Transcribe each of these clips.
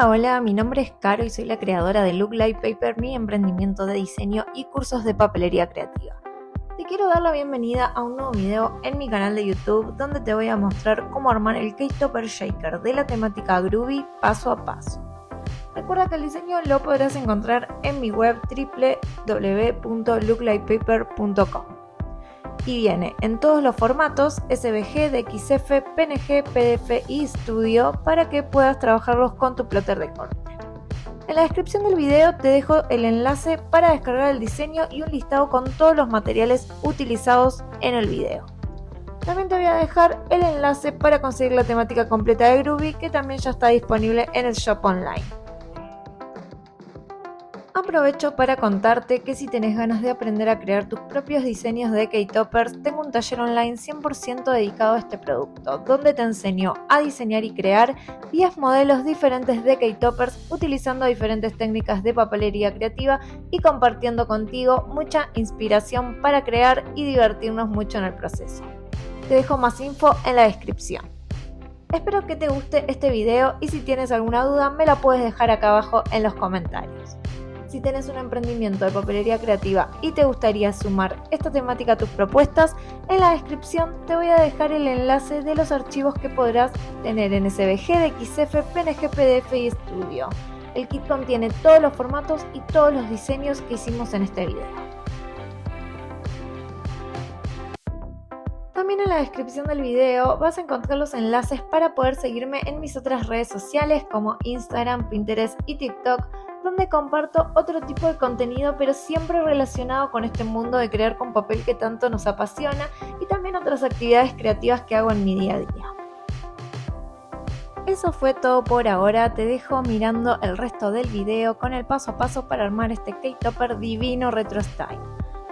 Hola, mi nombre es Caro y soy la creadora de Look Like Paper, mi emprendimiento de diseño y cursos de papelería creativa. Te quiero dar la bienvenida a un nuevo video en mi canal de YouTube donde te voy a mostrar cómo armar el Topper Shaker de la temática groovy paso a paso. Recuerda que el diseño lo podrás encontrar en mi web www.looklikepaper.com y viene en todos los formatos SVG, DXF, PNG, PDF y Studio para que puedas trabajarlos con tu plotter de corte. En la descripción del video te dejo el enlace para descargar el diseño y un listado con todos los materiales utilizados en el video. También te voy a dejar el enlace para conseguir la temática completa de Groovy, que también ya está disponible en el shop online. Aprovecho para contarte que si tenés ganas de aprender a crear tus propios diseños de K-Toppers, tengo un taller online 100% dedicado a este producto, donde te enseño a diseñar y crear 10 modelos diferentes de K-Toppers utilizando diferentes técnicas de papelería creativa y compartiendo contigo mucha inspiración para crear y divertirnos mucho en el proceso. Te dejo más info en la descripción. Espero que te guste este video y si tienes alguna duda me la puedes dejar acá abajo en los comentarios. Si tienes un emprendimiento de papelería creativa y te gustaría sumar esta temática a tus propuestas, en la descripción te voy a dejar el enlace de los archivos que podrás tener en SVG, DXF, PNG, PDF y Studio. El kit contiene todos los formatos y todos los diseños que hicimos en este video. También en la descripción del video vas a encontrar los enlaces para poder seguirme en mis otras redes sociales como Instagram, Pinterest y TikTok, donde comparto otro tipo de contenido pero siempre relacionado con este mundo de crear con papel que tanto nos apasiona y también otras actividades creativas que hago en mi día a día. Eso fue todo por ahora, te dejo mirando el resto del video con el paso a paso para armar este K-Topper divino retro style.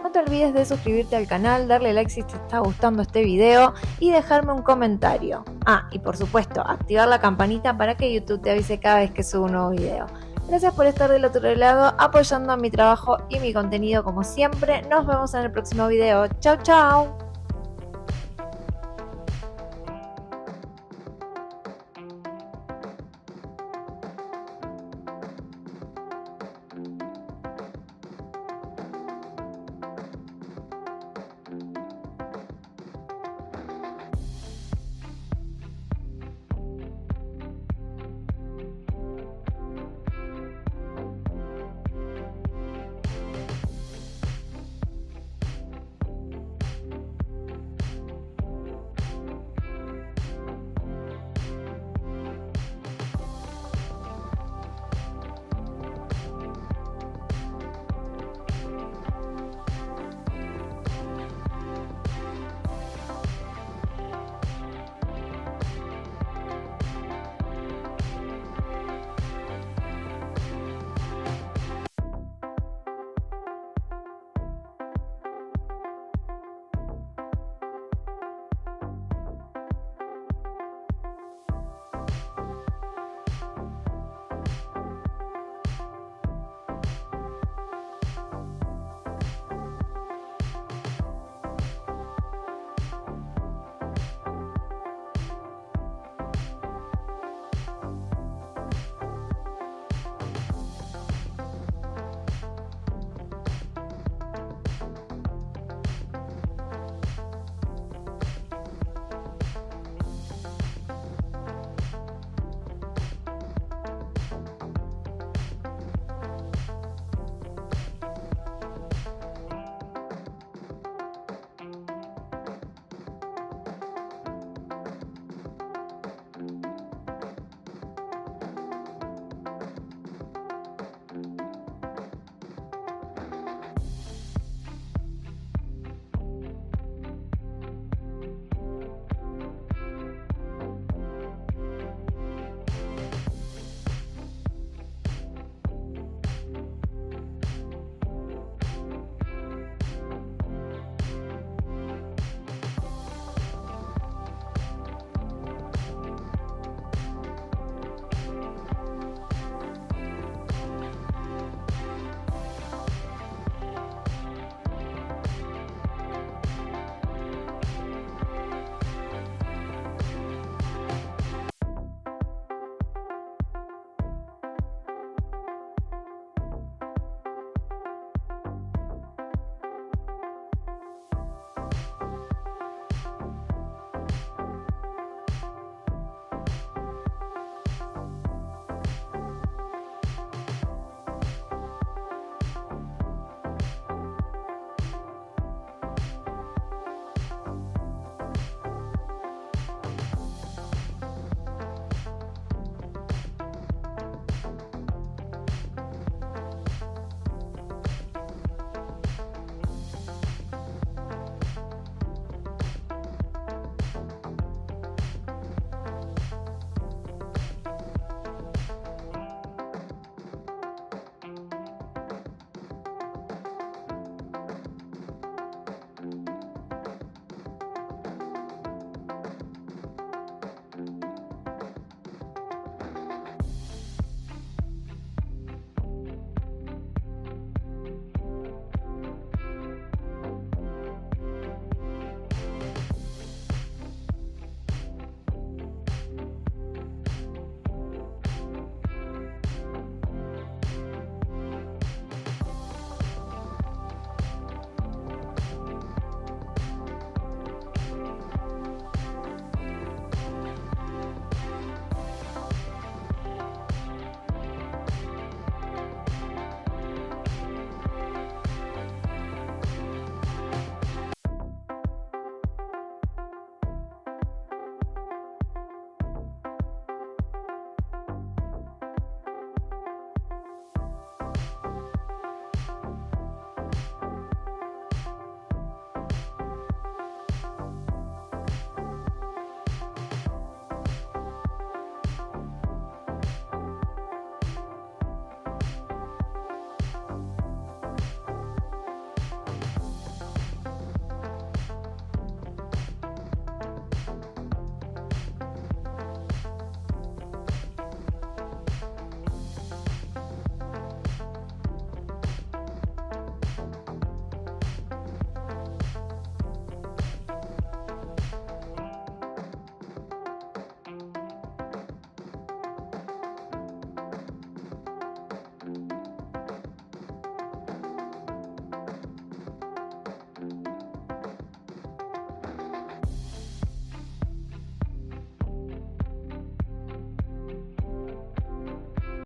No te olvides de suscribirte al canal, darle like si te está gustando este video y dejarme un comentario. Y por supuesto, activar la campanita para que YouTube te avise cada vez que subo un nuevo video. Gracias por estar del otro lado apoyando mi trabajo y mi contenido como siempre. Nos vemos en el próximo video. Chau chau.